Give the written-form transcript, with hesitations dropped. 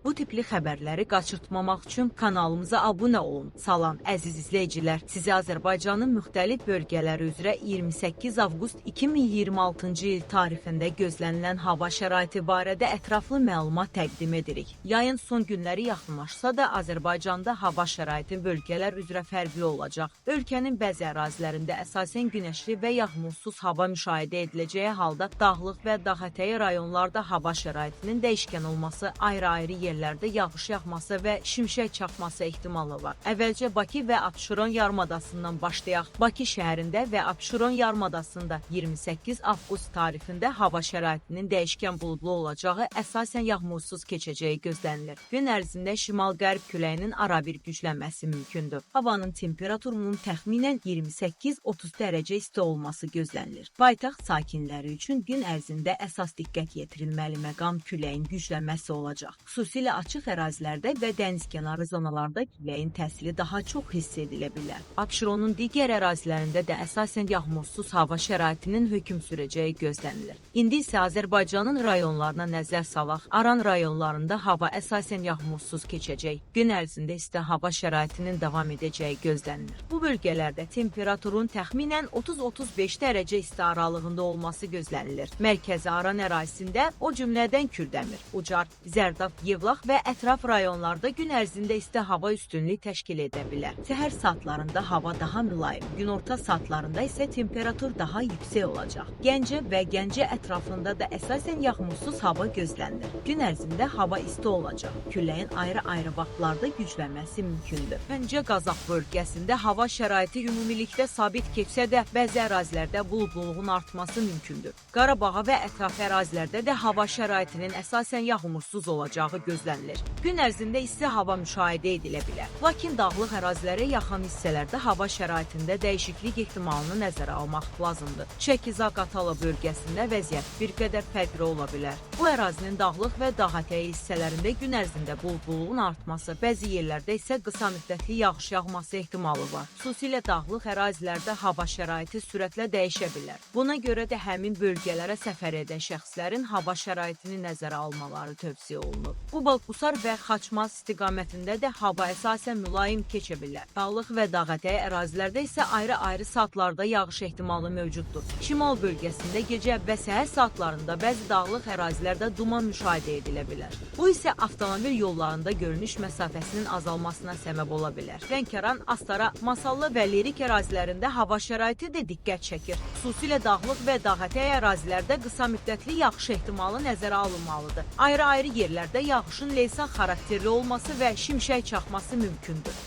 Bu tipli xəbərləri qaçırtmamaq üçün kanalımıza abunə olun. Salam, əziz izləyicilər. Sizi Azərbaycanın müxtəlif bölgələri üzrə 28 avqust 2026-cı il tarixində gözlənilən hava şəraiti barədə ətraflı məlumat təqdim edirik. Yayın son günləri yaxınlaşsa da Azərbaycanda hava şəraiti bölgələr üzrə fərqli olacaq. Ölkənin bəzi ərazilərində əsasən günəşli və yağmursuz hava müşahidə ediləcəyi halda dağlıq və dağətəyi rayonlarda hava şəraitinin dəyişkən olması, ayrı-ayrı yerlərdə yağış yağması və şimşək çaxması ehtimalı var. Əvvəlcə Bakı və Abşeron yarımadasından başlayaq. Bakı şəhərində və Abşeron yarımadasında 28 avqust tarixində hava şəraitinin dəyişkən buludlu olacağı, əsasən yağmursuz keçəcəyi gözlənilir. Gün ərzində şimal-qərb küləyinin arabir güclənməsi mümkündür. Havanın temperaturunun təxminən 28-30 dərəcə isti olması gözlənilir. Paytaxt sakinləri üçün gün ərzində əsas diqqət yetirilməli məqam küləyin güclənməsi olacaq. Xüsusilə açıq ərazilərdə və dənizkənarı zonalarda küləyin təsiri daha çox hiss edilə bilər. Abşeronun digər ərazilərində də əsasən yağmursuz hava şəraitinin hökm sürəcəyi gözlənilir. İndi isə Azərbaycanın rayonlarına nəzər salaq. Aran rayonlarında hava əsasən yağmursuz keçəcək. Gün ərzində isə hava şəraitinin davam edəcəyi gözlənilir. Bu bölgələrdə temperaturun təxminən 30-35 dərəcə isti aralığında olması gözlənilir. Mərkəzi Aran ərazisində, o cümlədən Kürdəmir, Ucar, Zərdab, Yevlax və ətraf rayonlarda gün ərzində isti hava üstünlük təşkil edə bilər. Səhər saatlarında hava daha mülayim, günorta saatlarında isə temperatur daha yüksək olacaq. Gəncə və Gəncə ətrafında da əsasən yağmursuz hava gözlənilir. Gün ərzində hava isti olacaq. Küləyin ayrı-ayrı vaxtlarda güclənməsi mümkündür. Gəncə Qazax bölgəsində hava şəraiti ümumilikdə sabit keçsə də bəzi ərazilərdə buludluluğun artması mümkündür. Qarabağa və ətraf ərazilərdə də hava şəraitinin əsasən yağmursuz olacağı gözlənilir. Gün ərzində isti hava müşahidə edilə bilər. Lakin dağlıq ərazilərə yaxın hissələrdə hava şəraitində dəyişiklik ehtimalını nəzərə almaq lazımdır. Şəki-Zaqatala bölgəsində vəziyyət bir qədər fərqli ola bilər. Bu ərazinin dağlıq və dağətəyi hissələrində gün ərzində buludluluğun artması, bəzi yerlərdə isə qısa müddətli yağış yağması ehtimalı var. Xüsusilə dağlıq ərazilərdə hava şəraiti sürətlə dəyişə bilər. Buna görə də həmin bölgələrə səfər edən şəxslərin hava şəraitini nəzərə almaları tövsiyə olunur. Qubalqusar və Xaçmaz istiqamətində də hava əsasən mülayim keçə bilər. Dağlıq və dağətəyi ərazilərdə isə ayrı-ayrı saatlarda yağış ehtimalı mövcuddur. Şimal bölgəsində gecə və səhər saatlarında bəzi dağlıq ərazilərdə duman müşahidə edilə bilər. Bu isə avtomobil yollarında görünüş məsafəsinin azalmasına səbəb ola bilər. Lənkəran, Astara, Masallı və Lerik ərazilərində hava şəraiti də diqqət çəkir. Xüsusilə dağlıq və dağətəyi ərazilərdə qısa müddətli yağış ehtimalı nəzərə alınmalıdır. Ayrı-ayrı yerlərdə yağışın leysan xarakterli olması və şimşək çaxması mümkündür.